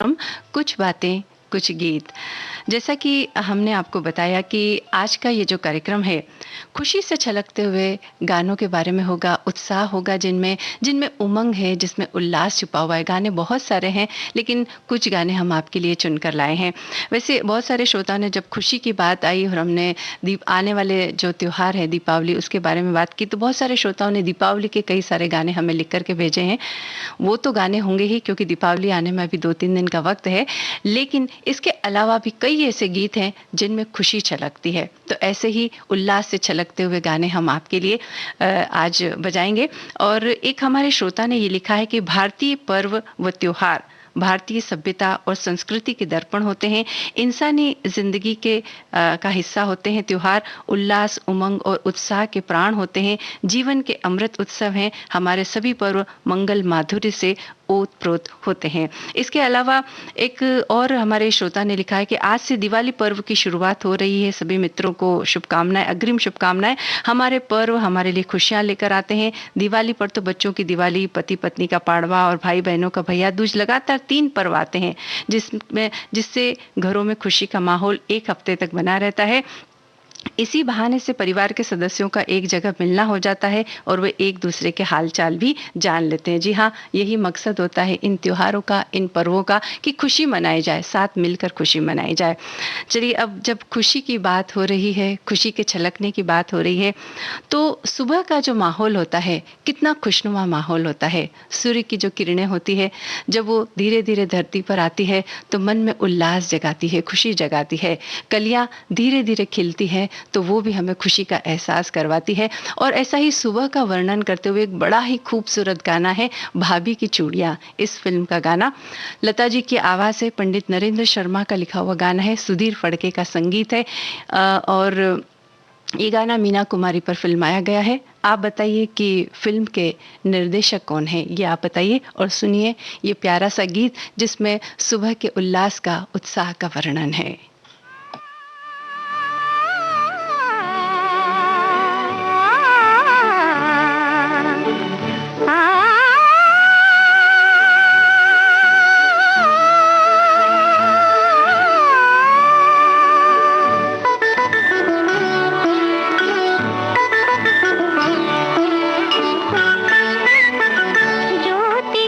हम कुछ बातें कुछ गीत। जैसा कि हमने आपको बताया कि आज का ये जो कार्यक्रम है, खुशी से छलकते हुए गानों के बारे में होगा, उत्साह होगा जिनमें जिनमें उमंग है, जिसमें उल्लास छुपा हुआ है। गाने बहुत सारे हैं, लेकिन कुछ गाने हम आपके लिए चुनकर लाए हैं। वैसे बहुत सारे श्रोताओं ने जब खुशी की बात आई और हमने दीप आने वाले जो त्योहार है दीपावली, उसके बारे में बात की, तो बहुत सारे श्रोताओं ने दीपावली के कई सारे गाने हमें लिख कर के भेजे हैं। वो तो गाने होंगे ही, क्योंकि दीपावली आने में अभी 2-3 दिन का वक्त है, लेकिन इसके अलावा भी कई ऐसे गीत हैं जिनमें खुशी छलकती है। तो ऐसे ही उल्लास से छलकते हुए गाने हम आपके लिए आज बजाएंगे। और एक हमारे श्रोता ने ये लिखा है कि भारतीय पर्व व त्योहार भारतीय सभ्यता और संस्कृति के दर्पण होते हैं, इंसानी जिंदगी का हिस्सा होते हैं। त्योहार उल्लास, उमंग और उत्साह के प्राण होते हैं, जीवन के अमृत उत्सव हैं। हमारे सभी पर्व मंगल माधुर्य से ओत प्रोत होते हैं। इसके अलावा एक और हमारे श्रोता ने लिखा है कि आज से दिवाली पर्व की शुरुआत हो रही है। सभी मित्रों को शुभकामनाएं, अग्रिम शुभकामनाएं। हमारे पर्व हमारे लिए खुशियां लेकर आते हैं। दिवाली पर तो बच्चों की दिवाली, पति पत्नी का पाड़वा और भाई बहनों का भैया दूज, लगातार 3 पर्व आते हैं जिससे घरों में खुशी का माहौल एक हफ्ते तक बना रहता है। इसी बहाने से परिवार के सदस्यों का एक जगह मिलना हो जाता है और वे एक दूसरे के हालचाल भी जान लेते हैं। जी हाँ, यही मकसद होता है इन त्योहारों का, इन पर्वों का, कि खुशी मनाई जाए, साथ मिलकर खुशी मनाई जाए। चलिए, अब जब खुशी की बात हो रही है, खुशी के छलकने की बात हो रही है, तो सुबह का जो माहौल होता है, कितना खुशनुमा माहौल होता है। सूर्य की जो किरणें होती है, जब वो धीरे धीरे धरती पर आती है तो मन में उल्लास जगाती है, खुशी जगाती है। कलियां धीरे धीरे खिलती है तो वो भी हमें खुशी का एहसास करवाती है। और ऐसा ही सुबह का वर्णन करते हुए एक बड़ा ही खूबसूरत गाना है, भाभी की चूड़ियां, इस फिल्म का गाना। लता जी की आवाज़ है, पंडित नरेंद्र शर्मा का लिखा हुआ गाना है, सुधीर फड़के का संगीत है। और ये गाना मीना कुमारी पर फिल्माया गया है। आप बताइए कि फिल्म के निर्देशक कौन है, ये आप बताइए और सुनिए ये प्यारा सा गीत जिसमें सुबह के उल्लास का, उत्साह का वर्णन है। ज्योति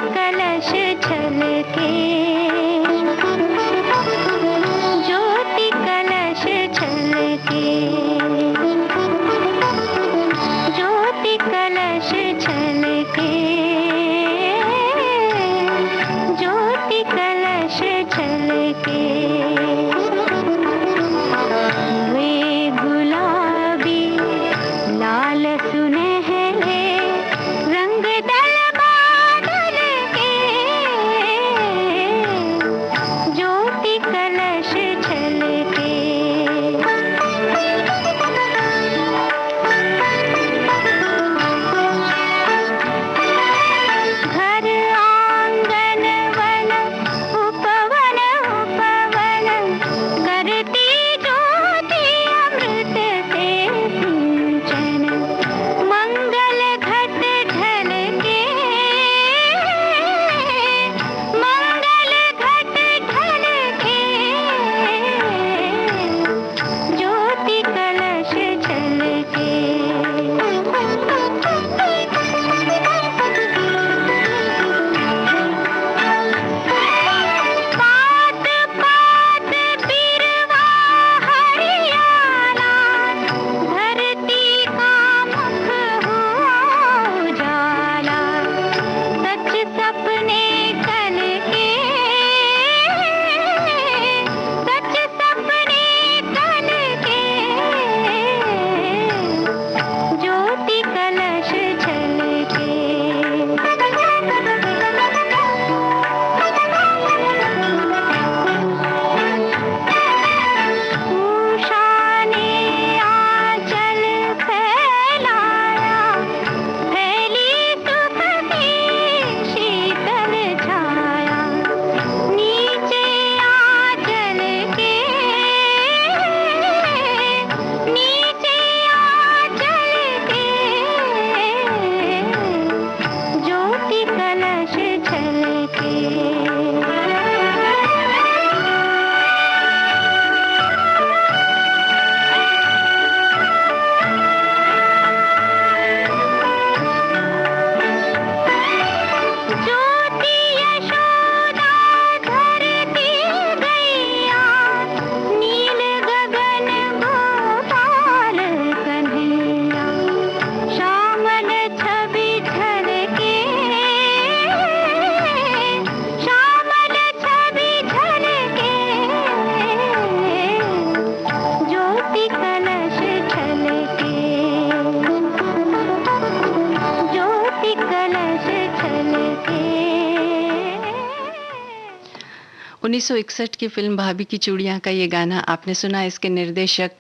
1961 की फिल्म भाभी की चूड़ियां का ये गाना आपने सुना। इसके निर्देशक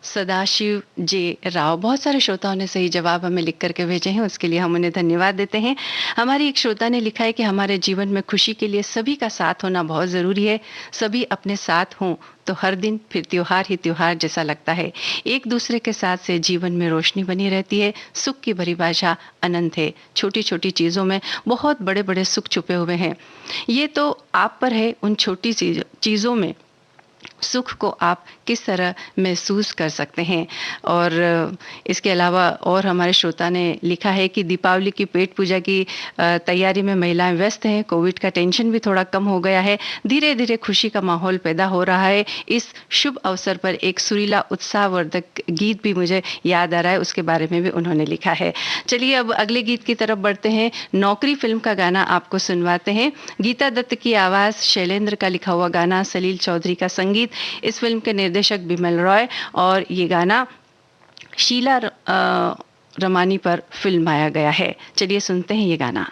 सदाशिव जे राव। बहुत सारे श्रोताओं ने सही जवाब हमें लिख करके भेजे हैं, उसके लिए हम उन्हें धन्यवाद देते हैं। हमारी एक श्रोता ने लिखा है कि हमारे जीवन में खुशी के लिए सभी का साथ होना बहुत ज़रूरी है। सभी अपने साथ हों तो हर दिन फिर त्योहार ही त्योहार जैसा लगता है। एक दूसरे के साथ से जीवन में रोशनी बनी रहती है। सुख की परिभाषा अनंत है। छोटी छोटी चीज़ों में बहुत बड़े बड़े सुख छुपे हुए हैं। ये तो आप पर है, उन छोटी चीज़ों में सुख को आप किस तरह महसूस कर सकते हैं। और इसके अलावा और हमारे श्रोता ने लिखा है कि दीपावली की पेट पूजा की तैयारी में महिलाएं व्यस्त हैं। कोविड का टेंशन भी थोड़ा कम हो गया है। धीरे धीरे खुशी का माहौल पैदा हो रहा है। इस शुभ अवसर पर एक सुरीला उत्साहवर्धक गीत भी मुझे याद आ रहा है, उसके बारे में भी उन्होंने लिखा है। चलिए अब अगले गीत की तरफ बढ़ते हैं। नौकरी फिल्म का गाना आपको सुनवाते हैं। गीता दत्त की आवाज़, शैलेंद्र का लिखा हुआ गाना, सलील चौधरी का संगीत। इस फिल्म के निर्देशक बिमल रॉय, और ये गाना शीला रमानी पर फिल्माया गया है। चलिए सुनते हैं ये गाना।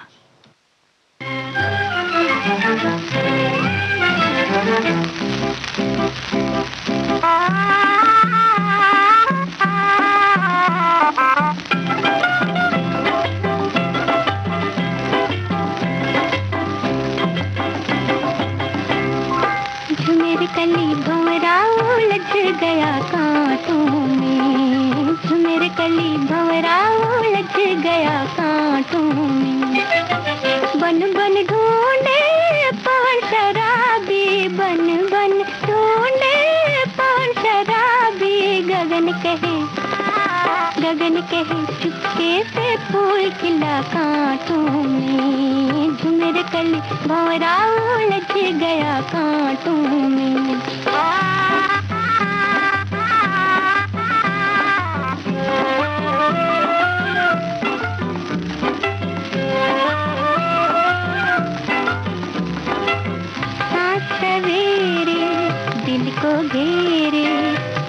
झुमेर कली भंवरा उलझ गया कांटों में, झुमेर कली भंवरा उलझ गया कांटों में। बन बन ढूंढे पवन शराबी, बन बन ढूंढे पवन शराबी। गगन कहे चुपके से फूल खिला कांटों में। झुमेर कली भंवरा उलझ गया कांटों में। सांस सवेरे दिल को घेरे,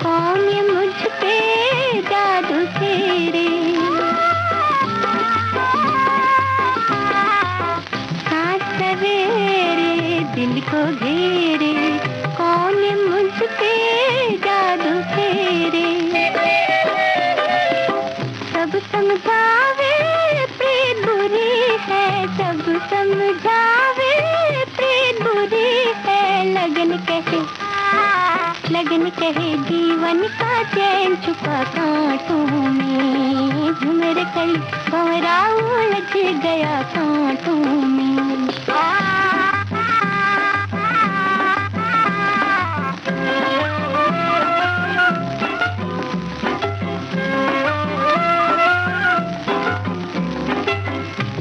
कौन ये मुझ पे जादू फेरे। सांस सवेरे दिल को घेरे, कौन मुझ पे जादू फेरे। सब समझावे प्रीत बुरी है, सब समझावे प्रीत बुरी है। लगन कहे जीवन का चैन छुपा कांटों में। झुमेर कली भंवरा उलझ गया कांटों में।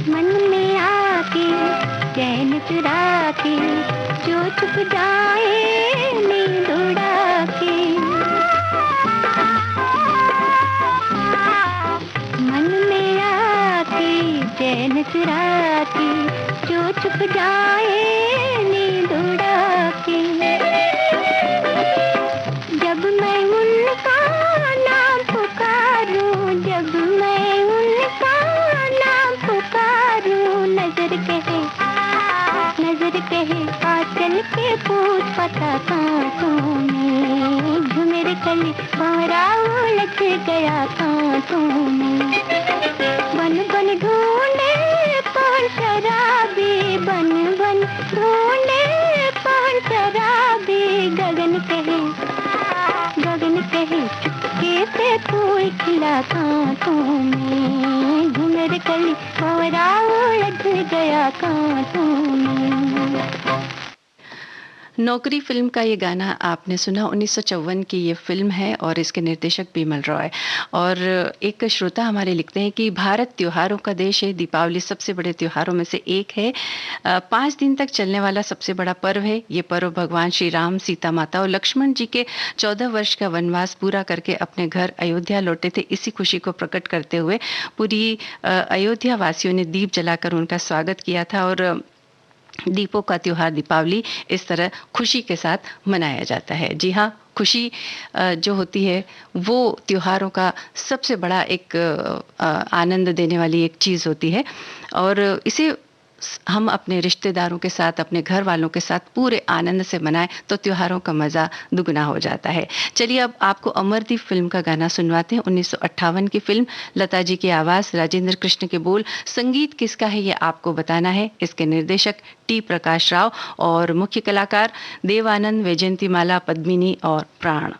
मन में आके चैन चुरा के, जो छुप जाए नींद उड़ा के। मन में आके चैन चुरा के, जो छुप जाए नींद उड़ा के। जब मैं उनका नाम पुकारूं, जब मैं उनका नाम पुकारूं। नजर कहे आंचल के पूछ पता कांटों में। झुमेर कली भंवरा उलझ गया कांटों में। बन बन ढूंढे पवन शराबी, बन बन ढूंढे पवन शराबी। गगन कहे चुपके से फूल खिला कांटों में। झुमेर कली भंवरा उलझ गया कांटों में। नौकरी फिल्म का ये गाना आपने सुना। 1954 की ये फिल्म है और इसके निर्देशक बिमल रॉय। और एक श्रोता हमारे लिखते हैं कि भारत त्योहारों का देश है। दीपावली सबसे बड़े त्योहारों में से एक है। 5 दिन तक चलने वाला सबसे बड़ा पर्व है। ये पर्व भगवान श्री राम, सीता माता और लक्ष्मण जी के 14 वर्ष का वनवास पूरा करके अपने घर अयोध्या लौटे थे। इसी खुशी को प्रकट करते हुए पूरी अयोध्या वासियों ने दीप जलाकर उनका स्वागत किया था। और दीपों का त्योहार दीपावली इस तरह खुशी के साथ मनाया जाता है। जी हाँ, खुशी जो होती है वो त्योहारों का सबसे बड़ा एक आनंद देने वाली एक चीज़ होती है। और इसे हम अपने रिश्तेदारों के साथ, अपने घर वालों के साथ पूरे आनंद से मनाएं तो त्योहारों का मज़ा दुगना हो जाता है। चलिए अब आपको अमरदीप फिल्म का गाना सुनवाते हैं। 1958 की फिल्म, लता जी की आवाज़, राजेंद्र कृष्ण के बोल, संगीत किसका है ये आपको बताना है। इसके निर्देशक टी प्रकाश राव और मुख्य कलाकार देवानंद, वैजयंतीमाला, पद्मिनी और प्राण।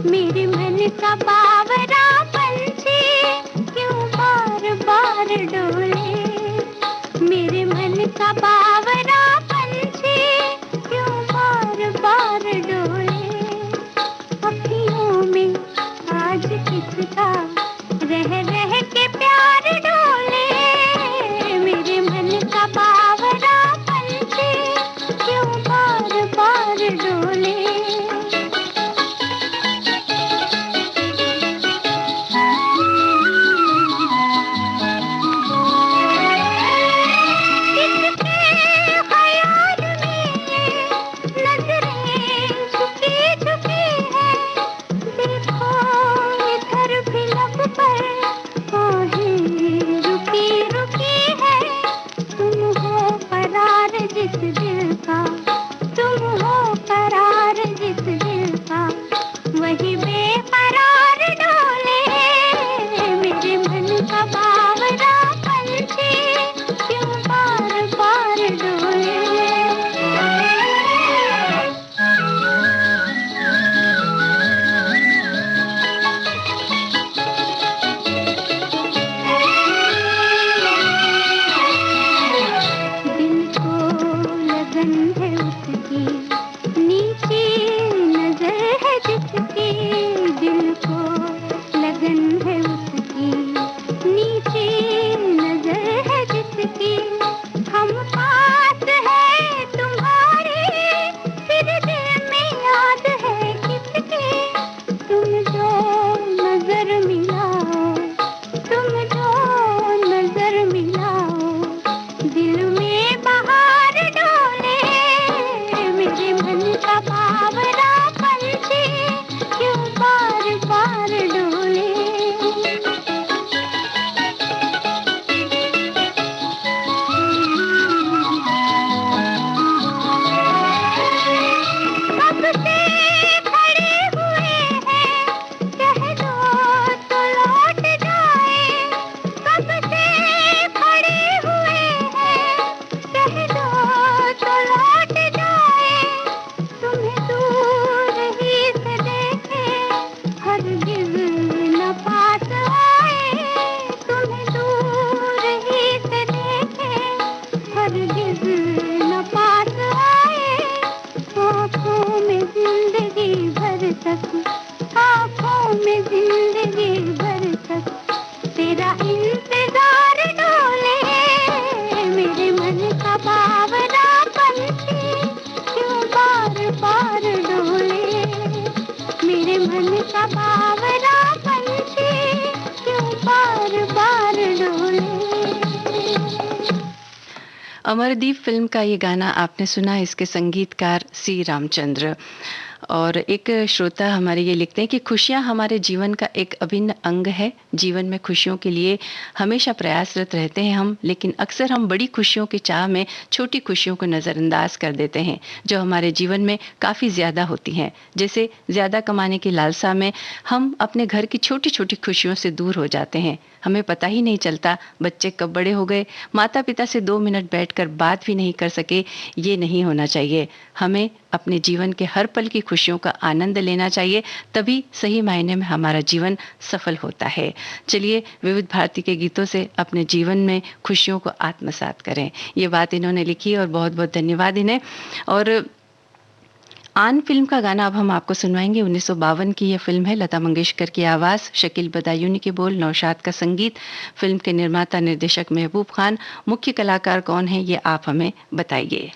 मेरे मन का बावरा पंछी क्यों बार बार डोले, मेरे मन का बावरा पंछी क्यों बार बार डोले, अखियों में आज किसका रह रह के प्यार डोले, मेरे मन का बावरा पंछी क्यों बार बार डोले। अमरदीप फिल्म का ये गाना आपने सुना, इसके संगीतकार सी रामचंद्र। और एक श्रोता हमारे ये लिखते हैं कि खुशियाँ हमारे जीवन का एक अभिन्न अंग है। जीवन में खुशियों के लिए हमेशा प्रयासरत रहते हैं हम, लेकिन अक्सर हम बड़ी खुशियों की चाह में छोटी खुशियों को नज़रअंदाज कर देते हैं जो हमारे जीवन में काफ़ी ज़्यादा होती हैं। जैसे ज़्यादा कमाने की लालसा में हम अपने घर की छोटी छोटी खुशियों से दूर हो जाते हैं। हमें पता ही नहीं चलता बच्चे कब बड़े हो गए, माता पिता से 2 मिनट बैठकर बात भी नहीं कर सके। ये नहीं होना चाहिए। हमें अपने जीवन के हर पल की खुशियों का आनंद लेना चाहिए, तभी सही मायने में हमारा जीवन सफल होता है। चलिए विविध भारती के गीतों से अपने जीवन में खुशियों को आत्मसात करें। ये बात इन्होंने लिखी और बहुत बहुत धन्यवाद इन्हें। और आन फिल्म का गाना अब हम आपको सुनवाएंगे। 1952 की यह फिल्म है। लता मंगेशकर की आवाज़, शकील बदायूनी के बोल, नौशाद का संगीत। फिल्म के निर्माता निर्देशक महबूब खान। मुख्य कलाकार कौन है ये आप हमें बताइए।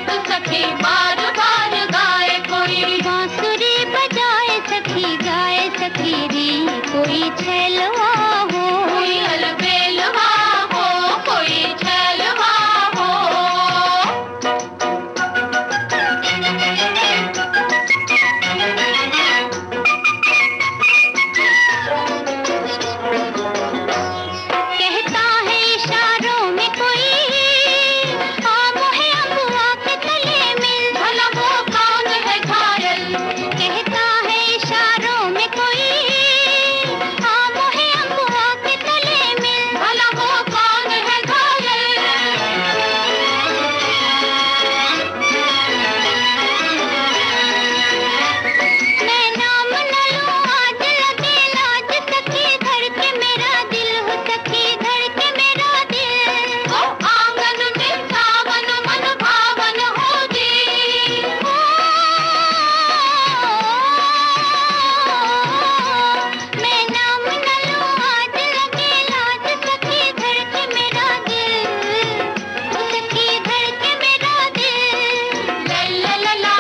गीत सखी बार बार गाए कोई, बांसुरी बजाए सखी गाए सखी रे, कोई छैलवा हो कोई अलबेलवा हो, कोई छैलवा हो। कहता है इशारों में कोई, आ मोहे अबुआ के तले मिल, भला वो कौन है घायल। कहता है इशारों में कोई, आ मोहे अबुआ के तले मिल, भला वो कौन है घायल। मैं नाम न लूं आज लगे लाज सखी, धड़के मेरा दिल हो सखी, धड़के मेरा दिल। ओ आंगन में सावन मन भावन हो जी, मैं नाम न लूं आज लगे लाज सखी, धड़के मेरा दिल, सखी धड़के मेरा दिल। ला ला ला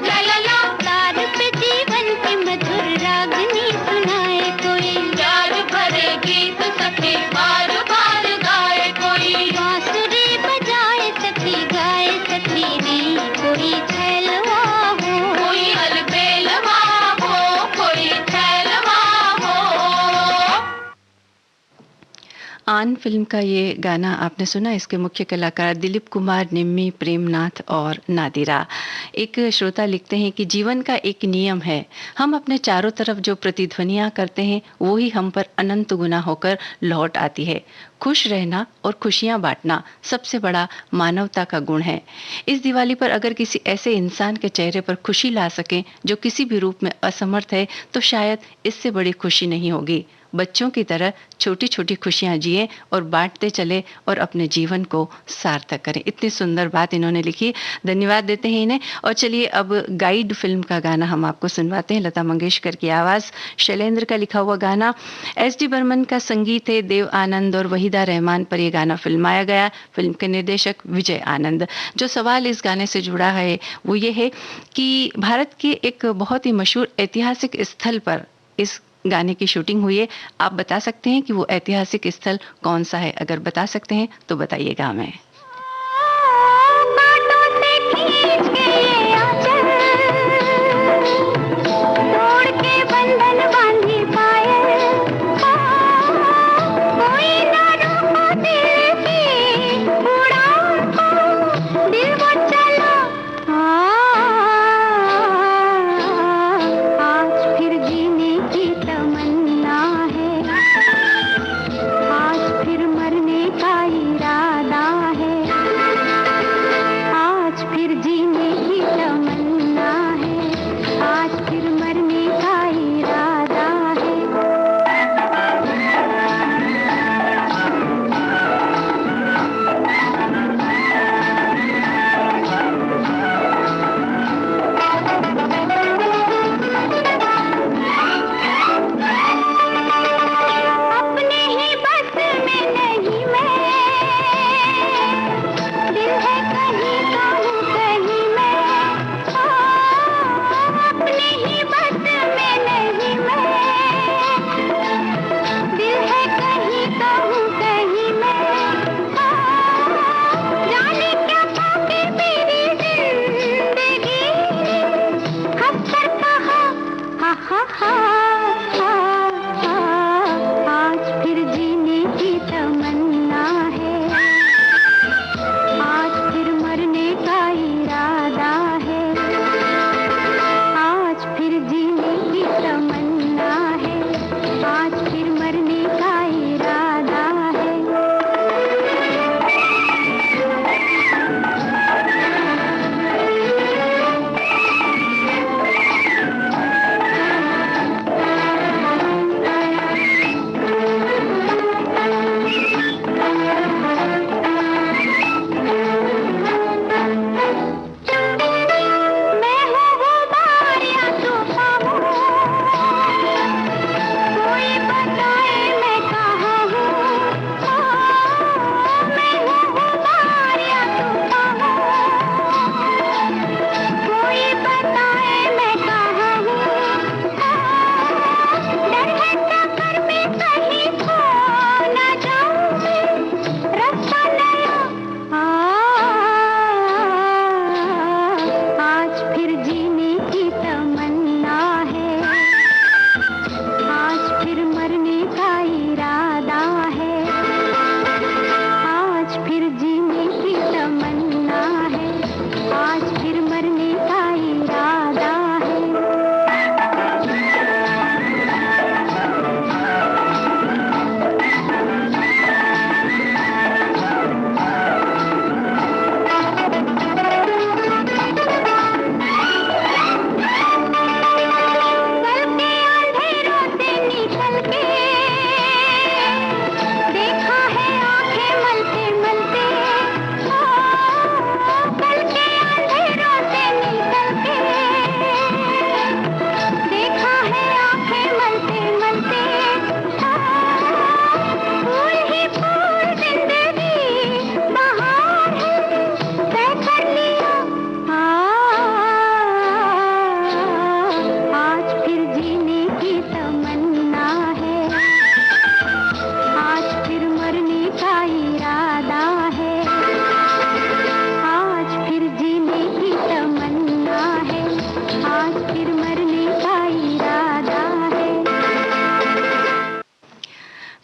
ला ला ला, तार पे जीवन की मधुर रागनी सुनाए कोई, प्यार भरे गीत सखी बार बार गाए कोई, बांसुरी बजाए सखी गाए सखी रे, कोई छैलवा हो कोई अलबेलवा हो, कोई छैलवा हो। आन फिल्म का ये गाना आपने सुना। इसके मुख्य कलाकार दिलीप कुमार, निम्मी, प्रेमनाथ और नादिरा। एक श्रोता लिखते हैं कि जीवन का एक नियम है, हम अपने चारों तरफ जो प्रतिध्वनियां करते हैं वो ही हम पर अनंत गुना होकर लौट आती है। खुश रहना और खुशियां बांटना सबसे बड़ा मानवता का गुण है। इस दिवाली पर अगर किसी ऐसे इंसान के चेहरे पर खुशी ला सकें जो किसी भी रूप में असमर्थ है, तो शायद इससे बड़ी खुशी नहीं होगी। बच्चों की तरह छोटी छोटी खुशियां जिए और बांटते चले और अपने जीवन को सार्थक करें। इतनी सुंदर बात इन्होंने लिखी, धन्यवाद देते हैं इन्हें। और चलिए अब गाइड फिल्म का गाना हम आपको सुनवाते हैं। लता मंगेशकर की आवाज़, शैलेंद्र का लिखा हुआ गाना, एस.डी. बर्मन का संगीत है, देव आनंद और वहीदा रहमान पर यह गाना फिल्माया गया। फिल्म के निर्देशक विजय आनंद। जो सवाल इस गाने से जुड़ा है वो ये है कि भारत के एक बहुत ही मशहूर ऐतिहासिक स्थल पर इस गाने की शूटिंग हुई है। आप बता सकते हैं कि वो ऐतिहासिक स्थल कौन सा है? अगर बता सकते हैं तो बताइएगा हमें। बातों से खींच के ये आंचल, तोड़ के बंधन बांधी पायल, कोई ना रोको दिल की उड़ान को, दिल वो चला आज फिर जीने की तमन्ना है, आज फिर मरने का इरादा है।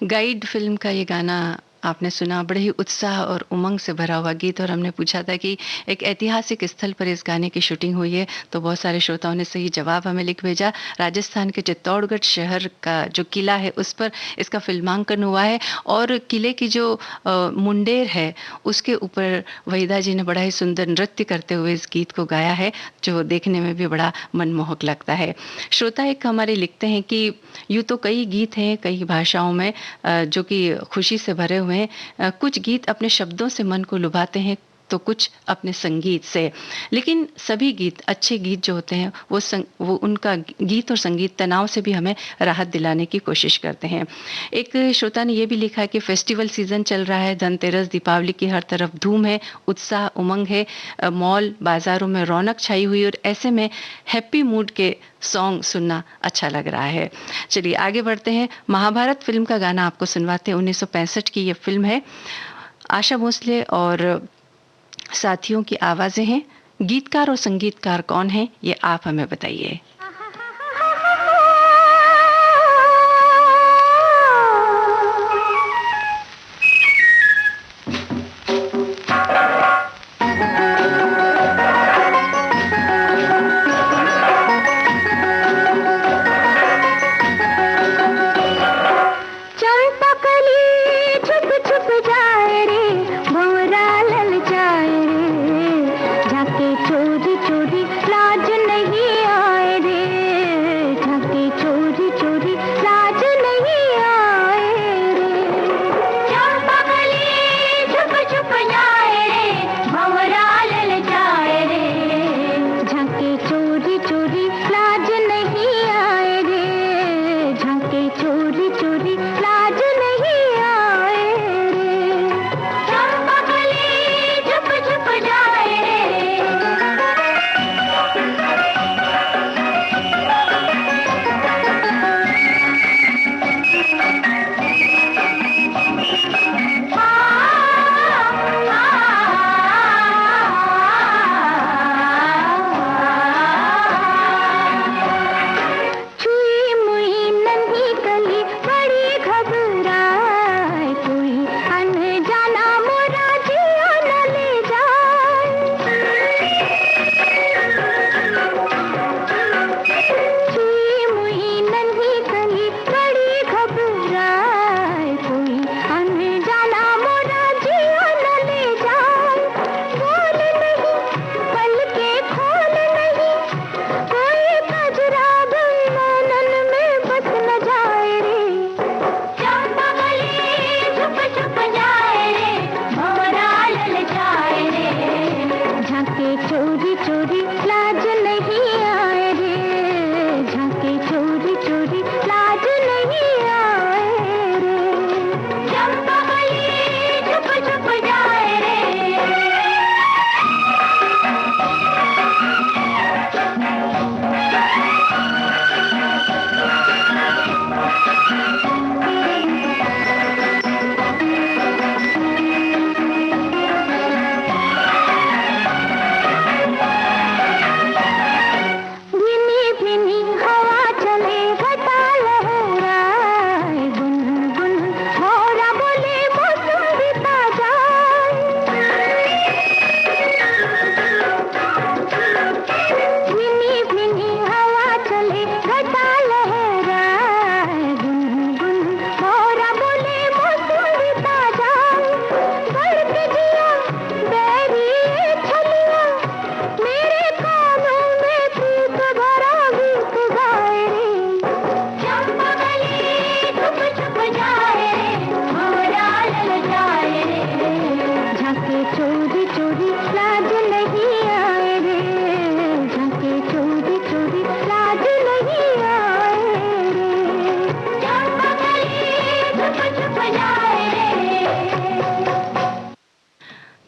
गाइड फ़िल्म का ये गाना आपने सुना, बड़े ही उत्साह और उमंग से भरा हुआ गीत। और हमने पूछा था कि एक ऐतिहासिक स्थल पर इस गाने की शूटिंग हुई है, तो बहुत सारे श्रोताओं ने सही जवाब हमें लिख भेजा। राजस्थान के चित्तौड़गढ़ शहर का जो किला है, उस पर इसका फ़िल्मांकन हुआ है और किले की जो मुंडेर है, उसके ऊपर वहीदा जी ने बड़ा ही सुंदर नृत्य करते हुए इस गीत को गाया है, जो देखने में भी बड़ा मनमोहक लगता है। श्रोता एक हमारे लिखते हैं कि यूँ तो कई गीत हैं कई भाषाओं में जो कि खुशी से भरे हुए हैं। कुछ गीत अपने शब्दों से मन को लुभाते हैं, तो कुछ अपने संगीत से। लेकिन सभी गीत, अच्छे गीत जो होते हैं, वो उनका गीत और संगीत तनाव से भी हमें राहत दिलाने की कोशिश करते हैं। एक श्रोता ने ये भी लिखा है कि फेस्टिवल सीजन चल रहा है, धनतेरस, दीपावली की हर तरफ धूम है, उत्साह उमंग है, मॉल बाजारों में रौनक छाई हुई, और ऐसे में हैप्पी मूड के सॉन्ग सुनना अच्छा लग रहा है। चलिए आगे बढ़ते हैं। महाभारत फिल्म का गाना आपको सुनवाते हैं। 1965 की ये फिल्म है। आशा भोसले और साथियों की आवाजें हैं। गीतकार और संगीतकार कौन है, ये आप हमें बताइए।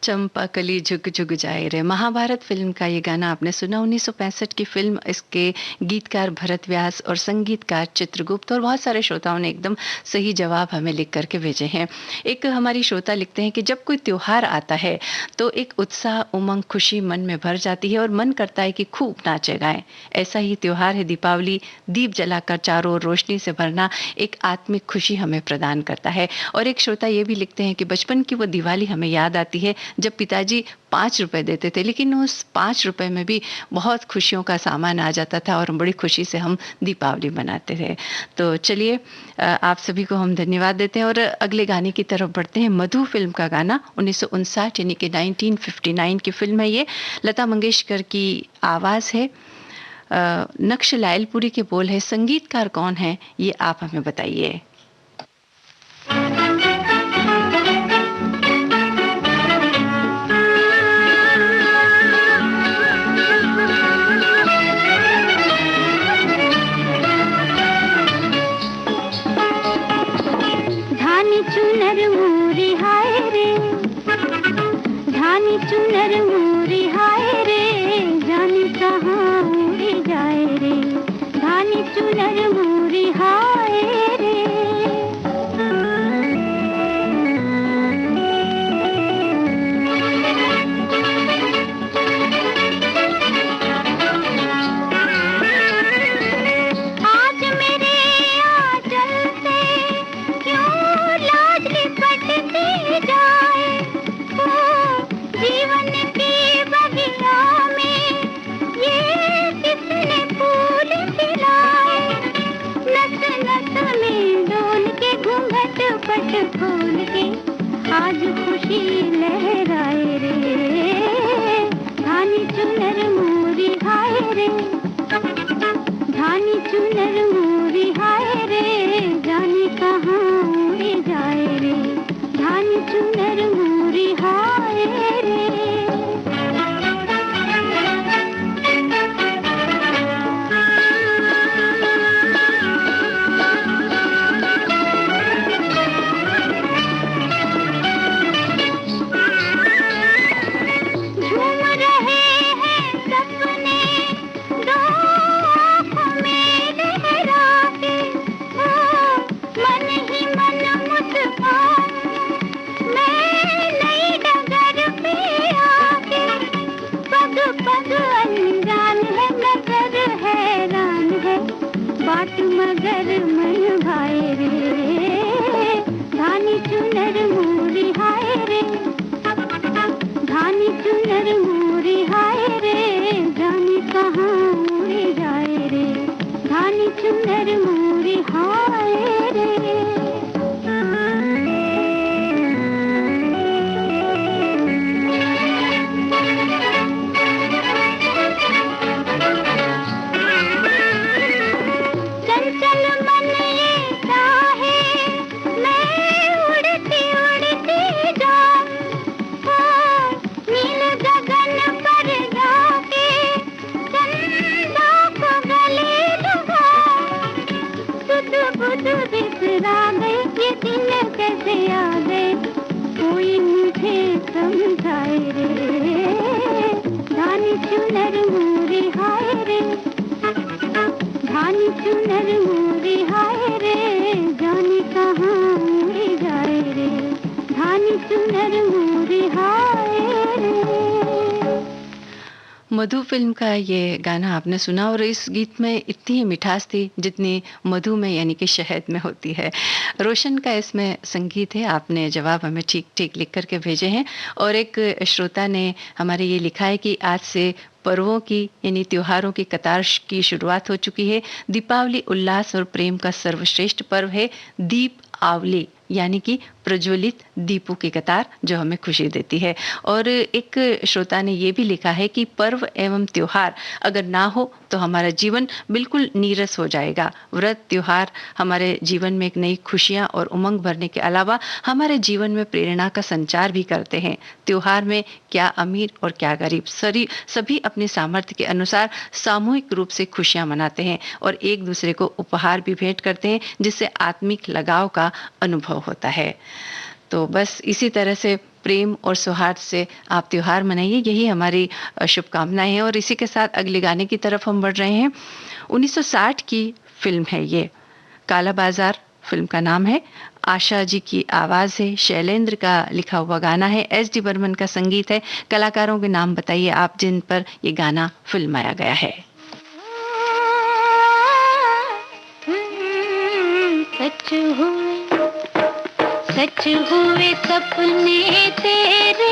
चंपा कली झुक झुक जाए रे, महाभारत फिल्म का ये गाना आपने सुना। 1965 की फिल्म, इसके गीतकार भरत व्यास और संगीतकार चित्रगुप्त, और बहुत सारे श्रोताओं ने एकदम सही जवाब हमें लिख करके भेजे हैं। एक हमारी श्रोता लिखते हैं कि जब कोई त्योहार आता है तो एक उत्साह, उमंग, खुशी मन में भर जाती है और मन करता है कि खूब नाचे गाएं। ऐसा ही त्योहार है दीपावली। दीप जलाकर चारों ओर रोशनी से भरना एक आत्मिक खुशी हमें प्रदान करता है। और एक श्रोता ये भी लिखते हैं कि बचपन की वो दिवाली हमें याद आती है जब पिताजी 5 रुपए देते थे, लेकिन उस 5 रुपए में भी बहुत खुशियों का सामान आ जाता था और बड़ी खुशी से हम दीपावली मनाते थे। तो चलिए, आप सभी को हम धन्यवाद देते हैं और अगले गाने की तरफ बढ़ते हैं। मधु फिल्म का गाना 1959 यानी कि 1959 की फिल्म है ये। लता मंगेशकर की आवाज़ है, नक्श लायलपुरी के बोल है। संगीतकार कौन है ये आप हमें बताइए। चुनर मोरी हाय रे, धानी चुनर मोरी हाय रे, जाने कहाँ उड़ी जाए रे, धानी चुनर मोरी हाय रे। आज मेरे आंचल से क्यों लाज लिपटती जाए, ओ जीवन की बगिया में ये किसने फूल खिलाए, नस नस में डोल के घूंघट पट खोल के आज खुशी लहराए रे, धानी चुनर मोरी हाय रे, धानी चुनर मोरी हाय रे, जाने कहाँ उड़ी जाए रे, धानी चुनर मोरी हाय रे। झूम रहे हैं सपने दो आँखों में लहरा के, ओ मन ही मन मुस्काऊं मैं नई डगर पे आके, पग पग अनजान है मगर हैरान है, बाट मगर मन भाए रे, धानी चुनर मोरी हाय रे, धानी चुनर मोरी हाय रे, जाने कहाँ उड़ी जाए रे, धानी चुनर मोरी हाय रे। चंचल मन ये चाहे मैं उड़ती उड़ती जाऊं, ओ नील गगन पर जाके चंदा को गले लगाऊं, सुध बुध बिसरा गए ये दिन कैसे आ गए, कोई मुझे समझाए रे, धानी चुनर मोरी हाय रे, धानी चुनर मोरी हाय रे, जाने कहाँ उड़ी जाए रे, धानी चुनर मोरी हाय रे। मधु फिल्म का ये गाना आपने सुना और इस गीत में इतनी ही मिठास थी जितनी मधु में यानी कि शहद में होती है। रोशन का इसमें संगीत है। आपने जवाब हमें ठीक ठीक लिख करके भेजे हैं। और एक श्रोता ने हमारे ये लिखा है कि आज से पर्वों की यानी त्योहारों की कतार की शुरुआत हो चुकी है। दीपावली उल्लास और प्रेम का सर्वश्रेष्ठ पर्व है। दीप आवली यानी कि प्रज्वलित दीपों की कतार जो हमें खुशी देती है। और एक श्रोता ने ये भी लिखा है कि पर्व एवं त्योहार अगर ना हो तो हमारा जीवन बिल्कुल नीरस हो जाएगा। व्रत त्योहार हमारे जीवन में एक नई खुशियाँ और उमंग भरने के अलावा हमारे जीवन में प्रेरणा का संचार भी करते हैं। त्योहार में क्या अमीर और क्या गरीब सभी अपने सामर्थ्य के अनुसार सामूहिक रूप से खुशियाँ मनाते हैं और एक दूसरे को उपहार भी भेंट करते हैं, जिससे आत्मिक लगाव का अनुभव होता है। तो बस इसी तरह से प्रेम और सौहार्द से आप त्योहार मनाइए, यही हमारी शुभकामनाएं हैं। और इसी के साथ अगले गाने की तरफ हम बढ़ रहे हैं। 1960 की फिल्म है ये, काला बाजार फिल्म का नाम है। आशा जी की आवाज है, शैलेंद्र का लिखा हुआ गाना है, एस डी बर्मन का संगीत है। कलाकारों के नाम बताइए आप जिन पर ये गाना फिल्माया गया है। सच हुए सपने तेरे,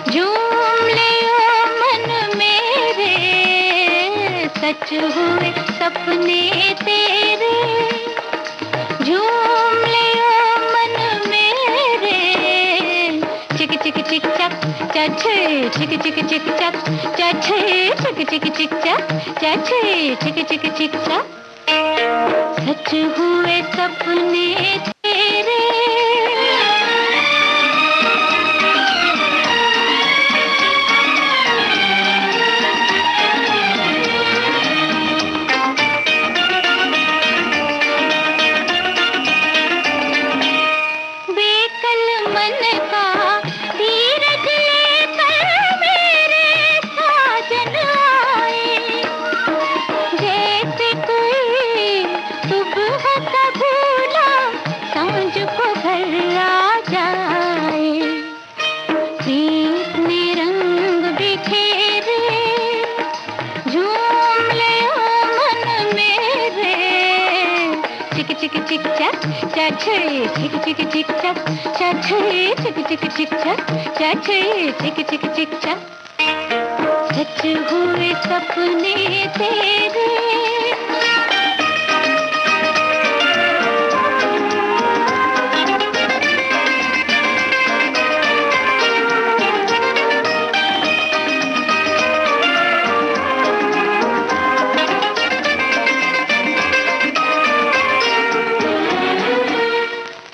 झूम ले ओ मन मेरे। सच हुए सपने तेरे, झूम ले ओ मन मेरे। चिक चिक चिक चक चछे, चिक चिक चिक चक चछे, चिक चिक चिक चक चछे, चिक चिक चिक चक। सच हुए सपने तेरे। बेकल मन का धीरज लेकर मेरे साजन आए, जैसे कोई सुबह का भूला सांझ को घर आ जाए। प्रीत ने रंग बिखेरे, झूम ले ओ मन मेरे। चिक चिक चिक चक चछे, चिक चिक चिक चक चछे, चिक चिक चिक चक चछे, चिक चिक चिक चक। सच हुए सपने तेरे।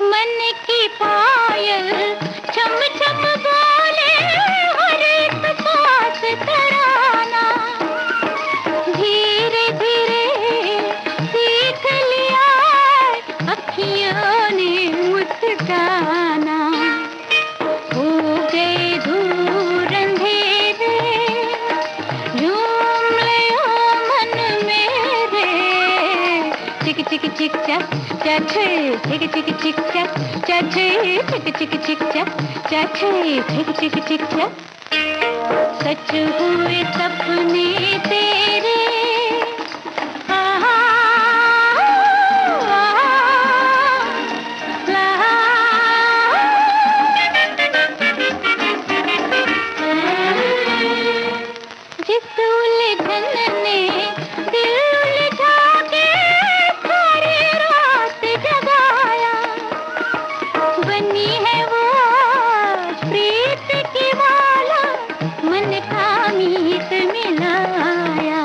मन की पायल छम छम बोले, हर एक सांस तराना। धीरे धीरे सीख लिया अखियों ने मुस्काना। हो गए दूर अंधेरे, झूम ले ओ मन मेरे। चिक चिक चिक चक चछे, चिक चिक चिक चक चछे, चिक चिक चिक चक चछे, चिक चिक चिक चक। सच हुए सपने तेरे। जिस उलझन ने दिल उलझा के सारी रात जगाया, बनी है वो प्रीत की माला, मन का मीत मिलाया।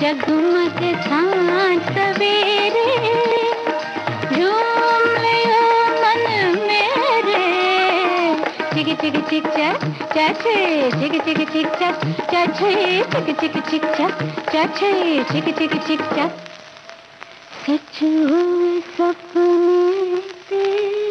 जगमग सांझ सवेरे, झूम ले ओ मन मेरे। चिक चिक चिक चक चछे, चिक चिक चिक चक चछे, चिक चिक चिक चक चछे, चिक चिक चिक चक। सच हुए सपने तेरे।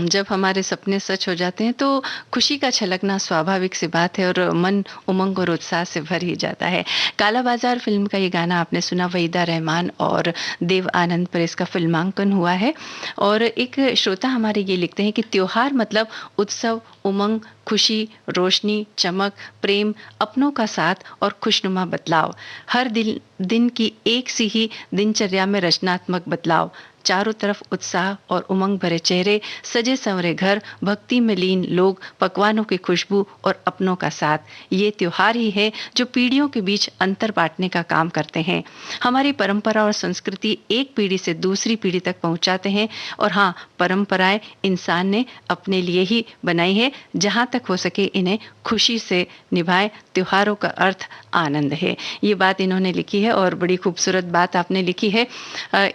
जब हमारे सपने सच हो जाते हैं तो खुशी का छलकना स्वाभाविक सी बात है और मन उमंग और उत्साह से भर ही जाता है। काला बाजार फिल्म का ये गाना आपने सुना, वहीदा रहमान और देव आनंद पर इसका फिल्मांकन हुआ है। और एक श्रोता हमारे ये लिखते हैं कि त्योहार मतलब उत्सव, उमंग, खुशी, रोशनी, चमक, प्रेम, अपनों का साथ और खुशनुमा बदलाव। हर दिन की एक सी ही दिनचर्या में रचनात्मक बदलाव, चारों तरफ उत्साह और उमंग भरे चेहरे, सजे संवरे घर, भक्ति में लीन लोग, पकवानों की खुशबू और अपनों का साथ। ये त्योहार ही है जो पीढ़ियों के बीच अंतर बांटने का काम करते हैं। हमारी परंपरा और संस्कृति एक पीढ़ी से दूसरी पीढ़ी तक पहुंचाते हैं। और हाँ, परंपराएं इंसान ने अपने लिए ही बनाई है, जहां तक हो सके इन्हें खुशी से निभाएं। त्योहारों का अर्थ आनंद है। ये बात इन्होंने लिखी है और बड़ी खूबसूरत बात आपने लिखी है।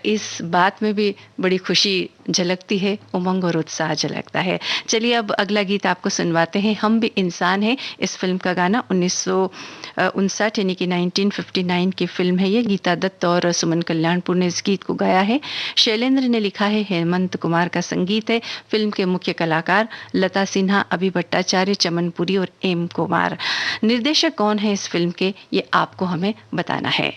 इस बात में भी बड़ी खुशी झलकती है, उमंग और उत्साह झलकता है। चलिए अब अगला गीत आपको सुनवाते हैं, हम भी इंसान हैं। इस फिल्म का गाना 1959 यानी कि 1959 की फिल्म है ये। गीता दत्त और सुमन कल्याणपुर ने इस गीत को गाया है। शैलेंद्र ने लिखा है, हेमंत कुमार का संगीत है। फिल्म के मुख्य कलाकार लता सिन्हा, अभि भट्टाचार्य, चमनपुरी और एम कुमार। निर्देशक कौन है इस फिल्म के, ये आपको हमें बताना है।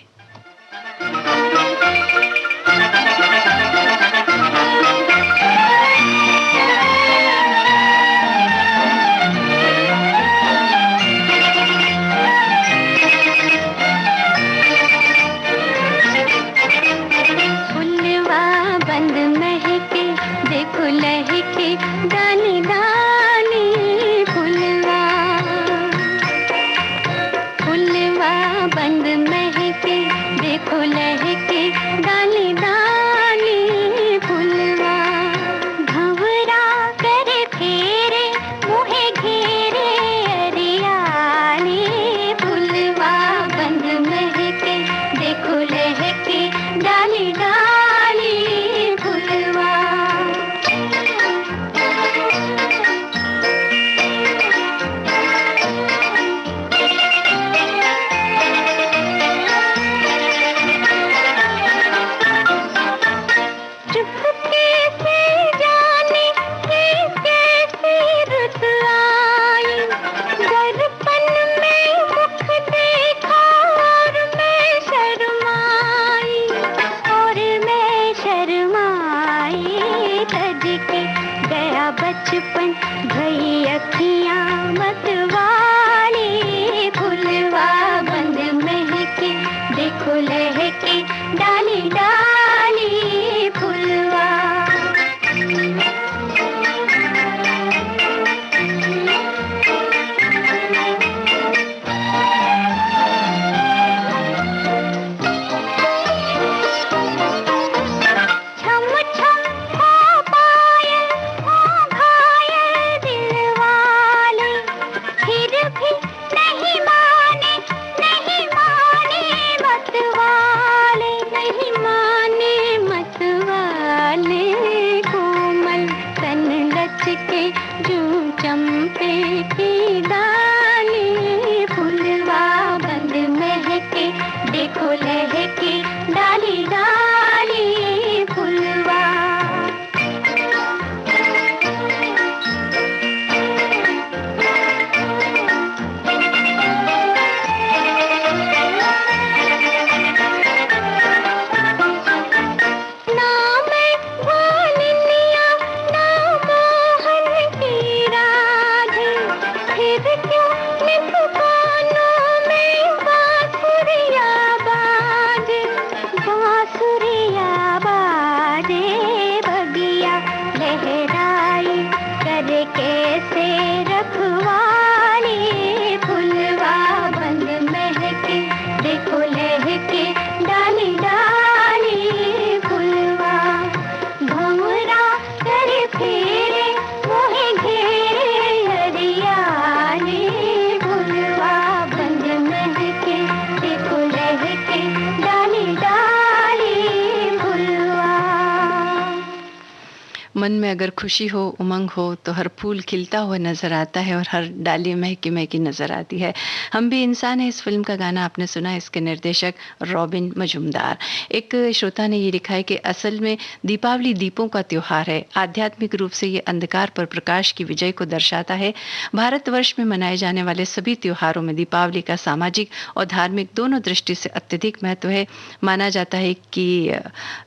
मन में अगर खुशी हो, उमंग हो, तो हर फूल खिलता हुआ नजर आता है और हर डाली महकी महकी नजर आती है। हम भी इंसान है, इस फिल्म का गाना आपने सुना। इसके निर्देशक रॉबिन मजूमदार। एक श्रोता ने ये लिखा है कि असल में दीपावली दीपों का त्योहार है। आध्यात्मिक रूप से ये अंधकार पर प्रकाश की विजय को दर्शाता है। भारतवर्ष में मनाए जाने वाले सभी त्योहारों में दीपावली का सामाजिक और धार्मिक दोनों दृष्टि से अत्यधिक महत्व है। माना जाता है कि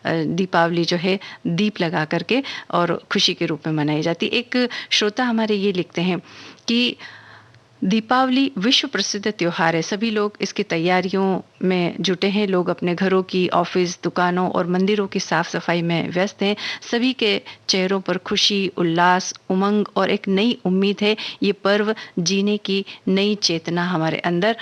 दीपावली जो है दीप लगा करके और खुशी के रूप में मनाई जाती। एक श्रोता हमारे ये लिखते हैं कि दीपावली विश्व प्रसिद्ध त्योहार है। सभी लोग इसकी तैयारियों में जुटे हैं। लोग अपने घरों की, ऑफिस, दुकानों और मंदिरों की साफ सफाई में व्यस्त हैं। सभी के चेहरों पर खुशी, उल्लास, उमंग और एक नई उम्मीद है। ये पर्व जीने की नई चेतना हमारे अंदर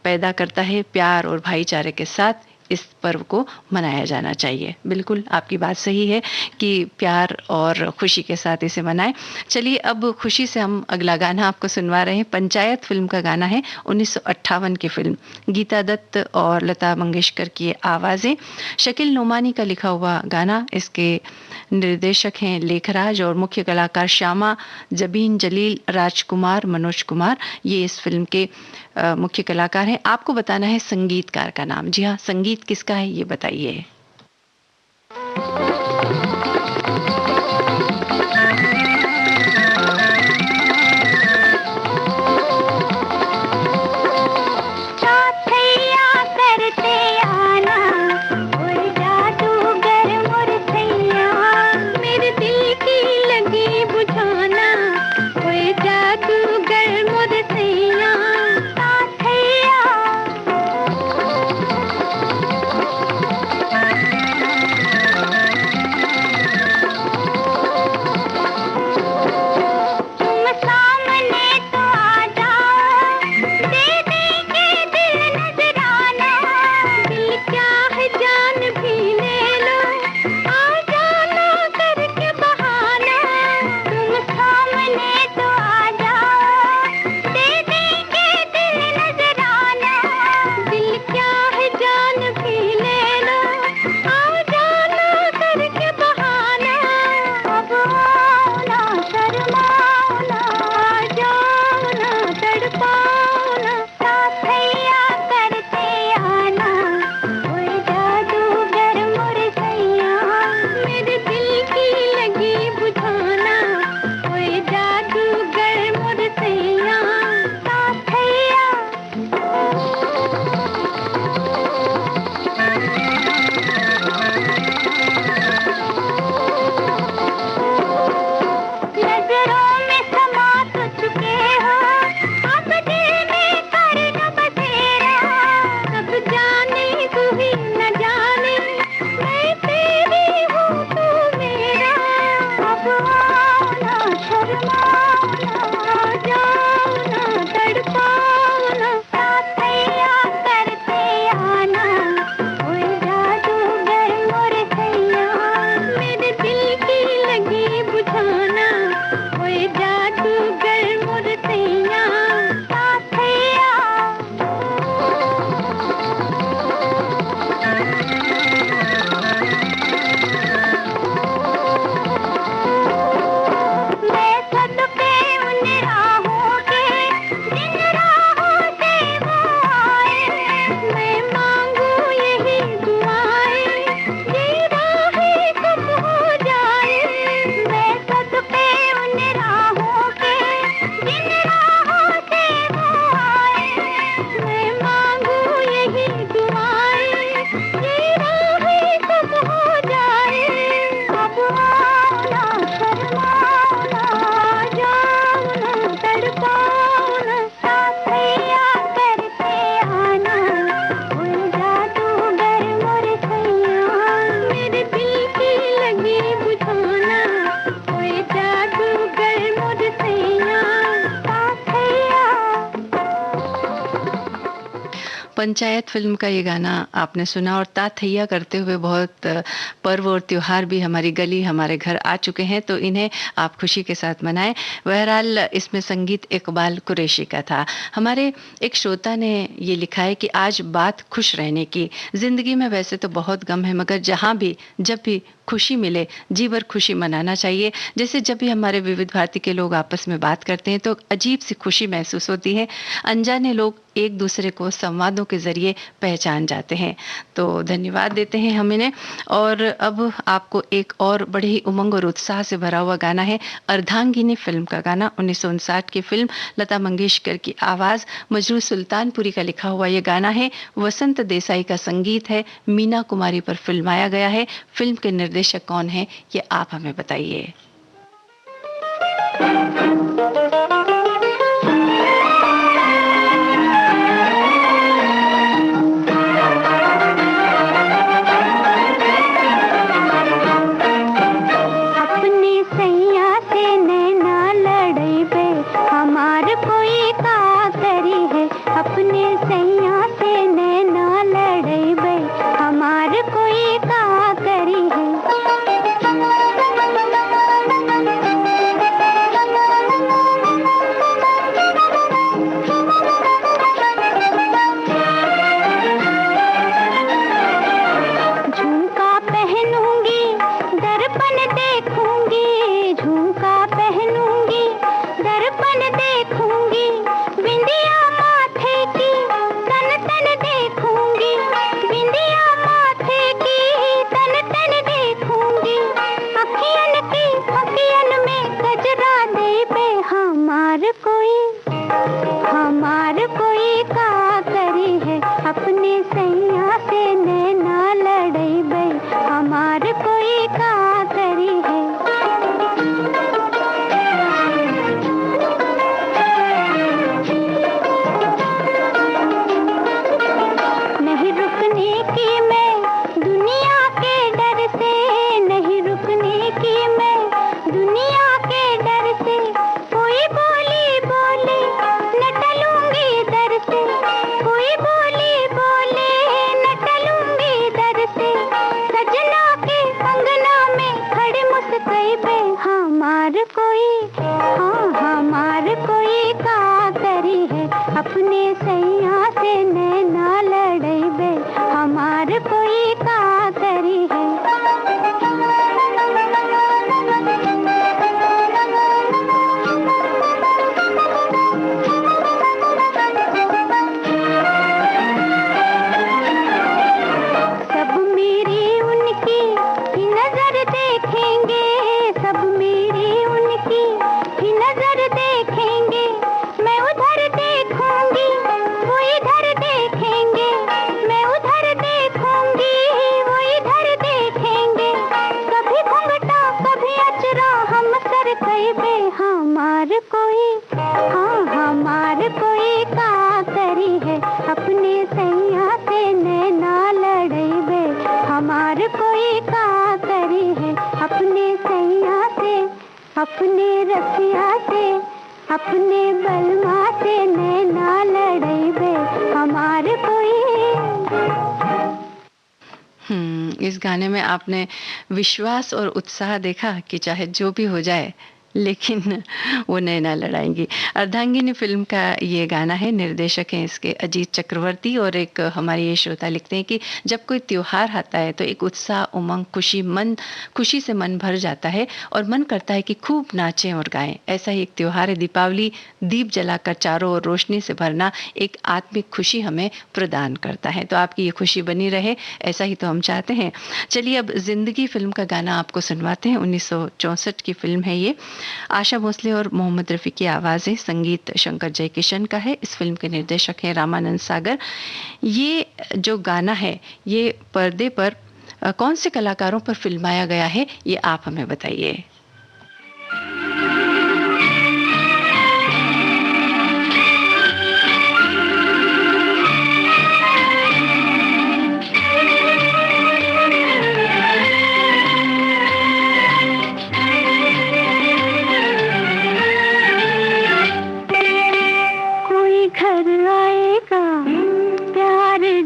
पैदा करता है। प्यार और भाईचारे के साथ इस पर्व को मनाया जाना चाहिए। बिल्कुल आपकी बात सही है कि प्यार और खुशी के साथ इसे मनाएं। चलिए अब खुशी से हम अगला गाना आपको सुनवा रहे हैं। पंचायत फिल्म का गाना है, 1958 की फिल्म, गीता दत्त और लता मंगेशकर की आवाज़ें, शकील नोमानी का लिखा हुआ गाना। इसके निर्देशक हैं लेखराज और मुख्य कलाकार श्यामा, जबीन जलील, राजकुमार, मनोज कुमार, ये इस फिल्म के मुख्य कलाकार हैं। आपको बताना है संगीतकार का नाम। जी हाँ, संगीत किसका है ये बताइए। पंचायत फिल्म का ये गाना आपने सुना और ताथैया करते हुए बहुत पर्व और त्योहार भी हमारी गली हमारे घर आ चुके हैं, तो इन्हें आप खुशी के साथ मनाएं। बहरहाल इसमें संगीत इकबाल कुरैशी का था। हमारे एक श्रोता ने ये लिखा है कि आज बात खुश रहने की, जिंदगी में वैसे तो बहुत गम है मगर जहाँ भी जब भी खुशी मिले जी भर खुशी मनाना चाहिए। जैसे जब भी हमारे विविध भारती के लोग आपस में बात करते हैं तो अजीब सी खुशी महसूस होती है। अनजाने लोग एक दूसरे को संवादों के जरिए पहचान जाते हैं। तो धन्यवाद देते हैं हम इन्हें। और अब आपको एक और बड़े ही उमंग और उत्साह से भरा हुआ गाना है, अर्धांगिनी फिल्म का गाना, 1959 की फिल्म, लता मंगेशकर की आवाज़, मजरू सुल्तानपुरी का लिखा हुआ ये गाना है। वसंत देसाई का संगीत है, मीना कुमारी पर फिल्माया गया है। फिल्म के निर्देशक कौन है ये आप हमें बताइए। अपने सैया से नैना लड़े बे। सैया से नैना लड़ैबे हमार कोई का करी है। सब मेरी उनकी ही नजर देखेंगे, सब मेरी उनकी ही नजर देखेंगे। मैं उधर देखूंगी वो इधर देखेंगे, मैं उधर देखूंगी वो इधर देखेंगे। कभी घूंघटा कभी अचरा हम सर कैबे हमार कोई, हाँ हमार कोई का करी है। अपने सैया से नैना लड़ैबे हमार कोई का करी है। अपने सैया से, अपने रसिया से, अपने बलमा से नैना लड़ैबे हमार कोई। इस गाने में आपने विश्वास और उत्साह देखा कि चाहे जो भी हो जाए लेकिन वो नैना लड़ाएंगी। अर्धांगिनी फिल्म का ये गाना है, निर्देशक हैं इसके अजीत चक्रवर्ती। और एक हमारे ये श्रोता लिखते हैं कि जब कोई त्योहार आता है तो एक उत्साह, उमंग, खुशी से मन भर जाता है और मन करता है कि खूब नाचें और गाएं। ऐसा ही एक त्योहार है दीपावली। दीप जलाकर चारों ओर रोशनी से भरना एक आत्मिक खुशी हमें प्रदान करता है। तो आपकी ये खुशी बनी रहे, ऐसा ही तो हम चाहते हैं। चलिए अब जिंदगी फिल्म का गाना आपको सुनवाते हैं। 1964 की फिल्म है ये। आशा भोसले और मोहम्मद रफ़ी की आवाज़ें, संगीत शंकर जयकिशन का है। इस फिल्म के निर्देशक हैं रामानंद सागर। ये जो गाना है ये पर्दे पर कौन से कलाकारों पर फिल्माया गया है, ये आप हमें बताइए।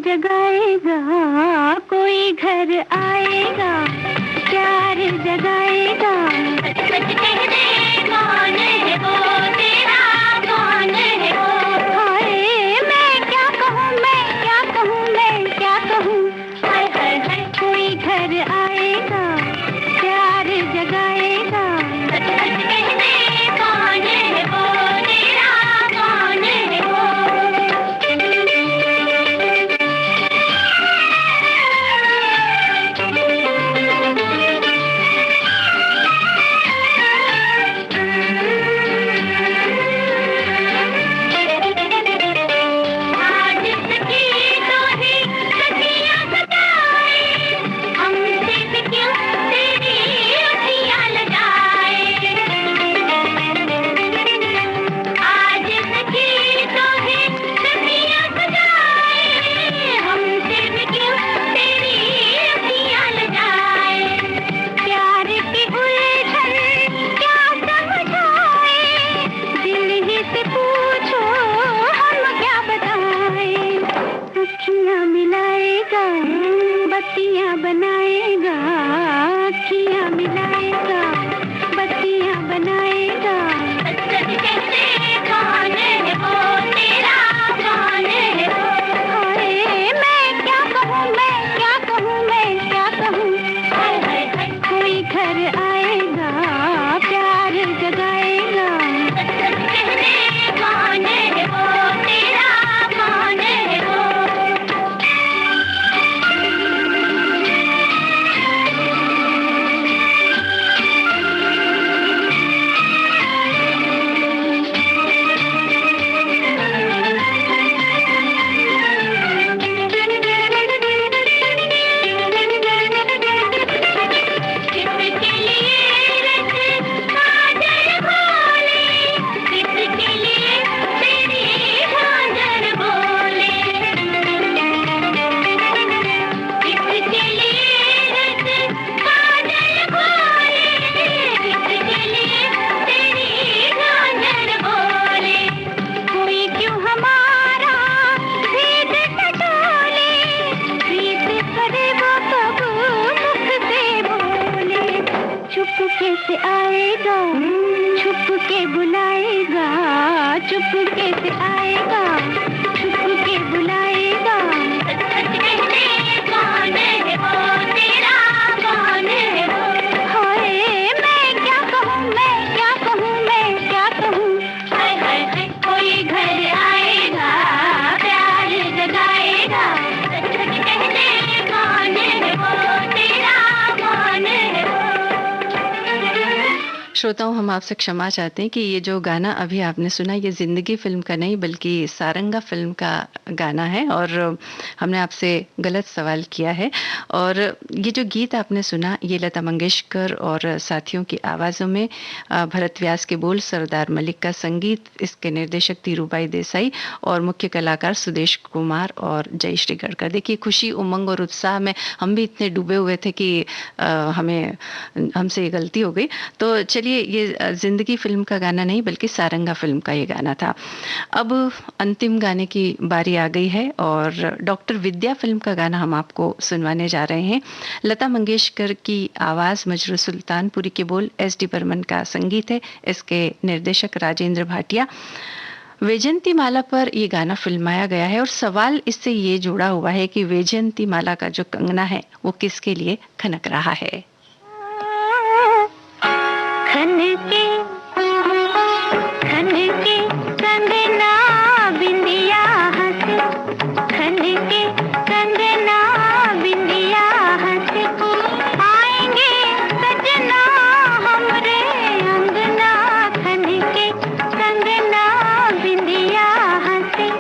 जगाएगा कोई घर आएगा, प्यार जगाएगा। सच कह दे कौन है वो तेरा, कौन है वो। हाय मैं क्या कहूँ, मैं क्या कहूँ, मैं क्या कहूँ। हाय हाय हाय कोई घर आएगा, प्यार जगाएगा। सच कह दे कौन है वो तेरा, कौन है वो। श्रोताओं, हम आपसे क्षमा चाहते हैं कि ये जो गाना अभी आपने सुना, ये ज़िंदगी फ़िल्म का नहीं बल्कि सारंगा फ़िल्म का गाना है और हमने आपसे गलत सवाल किया है। और ये जो गीत आपने सुना, ये लता मंगेशकर और साथियों की आवाज़ों में, भरत व्यास के बोल, सरदार मलिक का संगीत, इसके निर्देशक धीरूभाई देसाई और मुख्य कलाकार सुदेश कुमार और जयश्री गढ़कर। देखिए, खुशी, उमंग और उत्साह में हम भी इतने डूबे हुए थे कि हमसे ये गलती हो गई। तो चलिए, ये ज़िंदगी फ़िल्म का गाना नहीं बल्कि सारंगा फ़िल्म का ये गाना था। अब अंतिम गाने की बारी आ गई है और डॉक्टर विद्या फ़िल्म का गाना हम आपको सुनवाने जा रहे हैं। लता मंगेशकर की आवाज़, मजरू सुल्तानपुरी के बोल, एस डी बर्मन का संगीत है, इसके निर्देशक राजेंद्र भाटिया। वैजयंती माला पर ये गाना फिल्माया गया है और सवाल इससे ये जुड़ा हुआ है कि वैजयंती माला का जो कंगना है वो किसके लिए खनक रहा है। खन के कंगना बिंदिया हंसे, खन के कंगना बिंदिया हंसे, आएंगे सजना हमरे अंगना, खन के कंगना बिंदिया हंसे।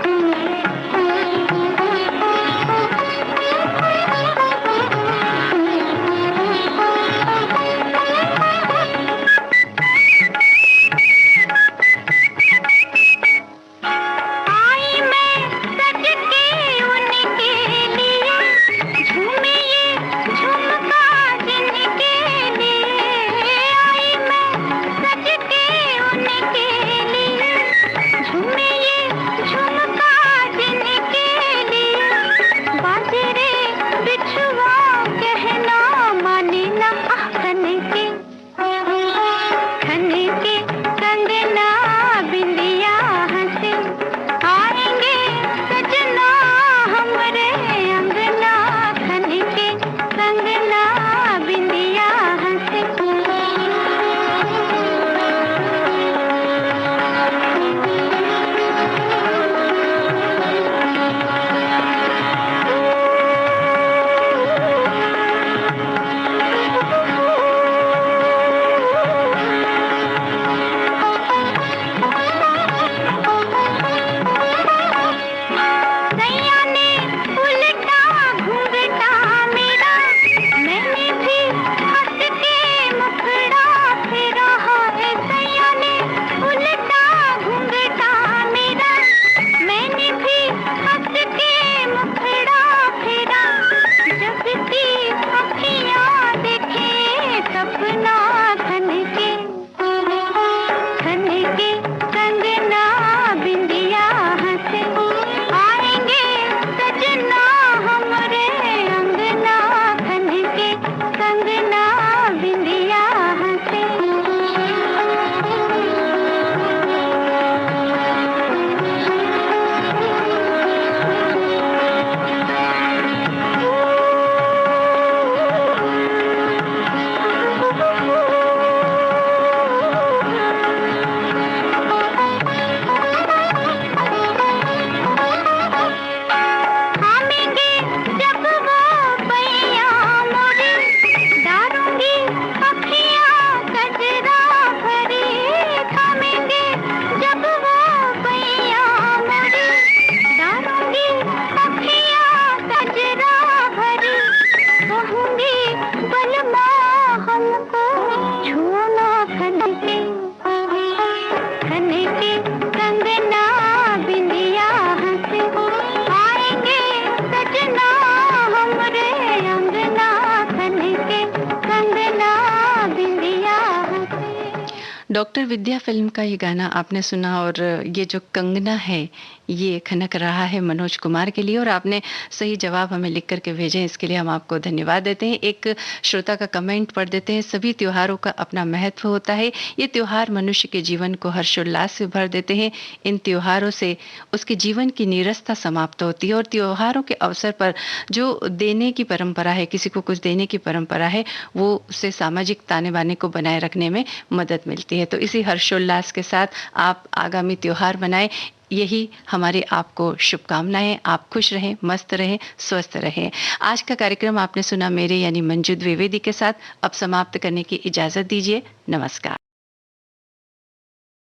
डॉक्टर विद्या फ़िल्म का ये गाना आपने सुना और ये जो कंगना है, ये खनक रहा है मनोज कुमार के लिए और आपने सही जवाब हमें लिख कर के भेजे, इसके लिए हम आपको धन्यवाद देते हैं। एक श्रोता का कमेंट पढ़ देते हैं। सभी त्योहारों का अपना महत्व होता है। ये त्योहार मनुष्य के जीवन को हर्षोल्लास से भर देते हैं। इन त्योहारों से उसके जीवन की नीरसता समाप्त होती है और त्योहारों के अवसर पर जो देने की परंपरा है, किसी को कुछ देने की परंपरा है, वो उससे सामाजिक ताने बाने को बनाए रखने में मदद मिलती है। तो इसी हर्षोल्लास के साथ आप आगामी त्योहार मनाएं, यही हमारी आपको शुभकामनाएं। आप खुश रहें, मस्त रहें, स्वस्थ रहें। आज का कार्यक्रम आपने सुना मेरे यानी मंजू द्विवेदी के साथ। अब समाप्त करने की इजाजत दीजिए। नमस्कार।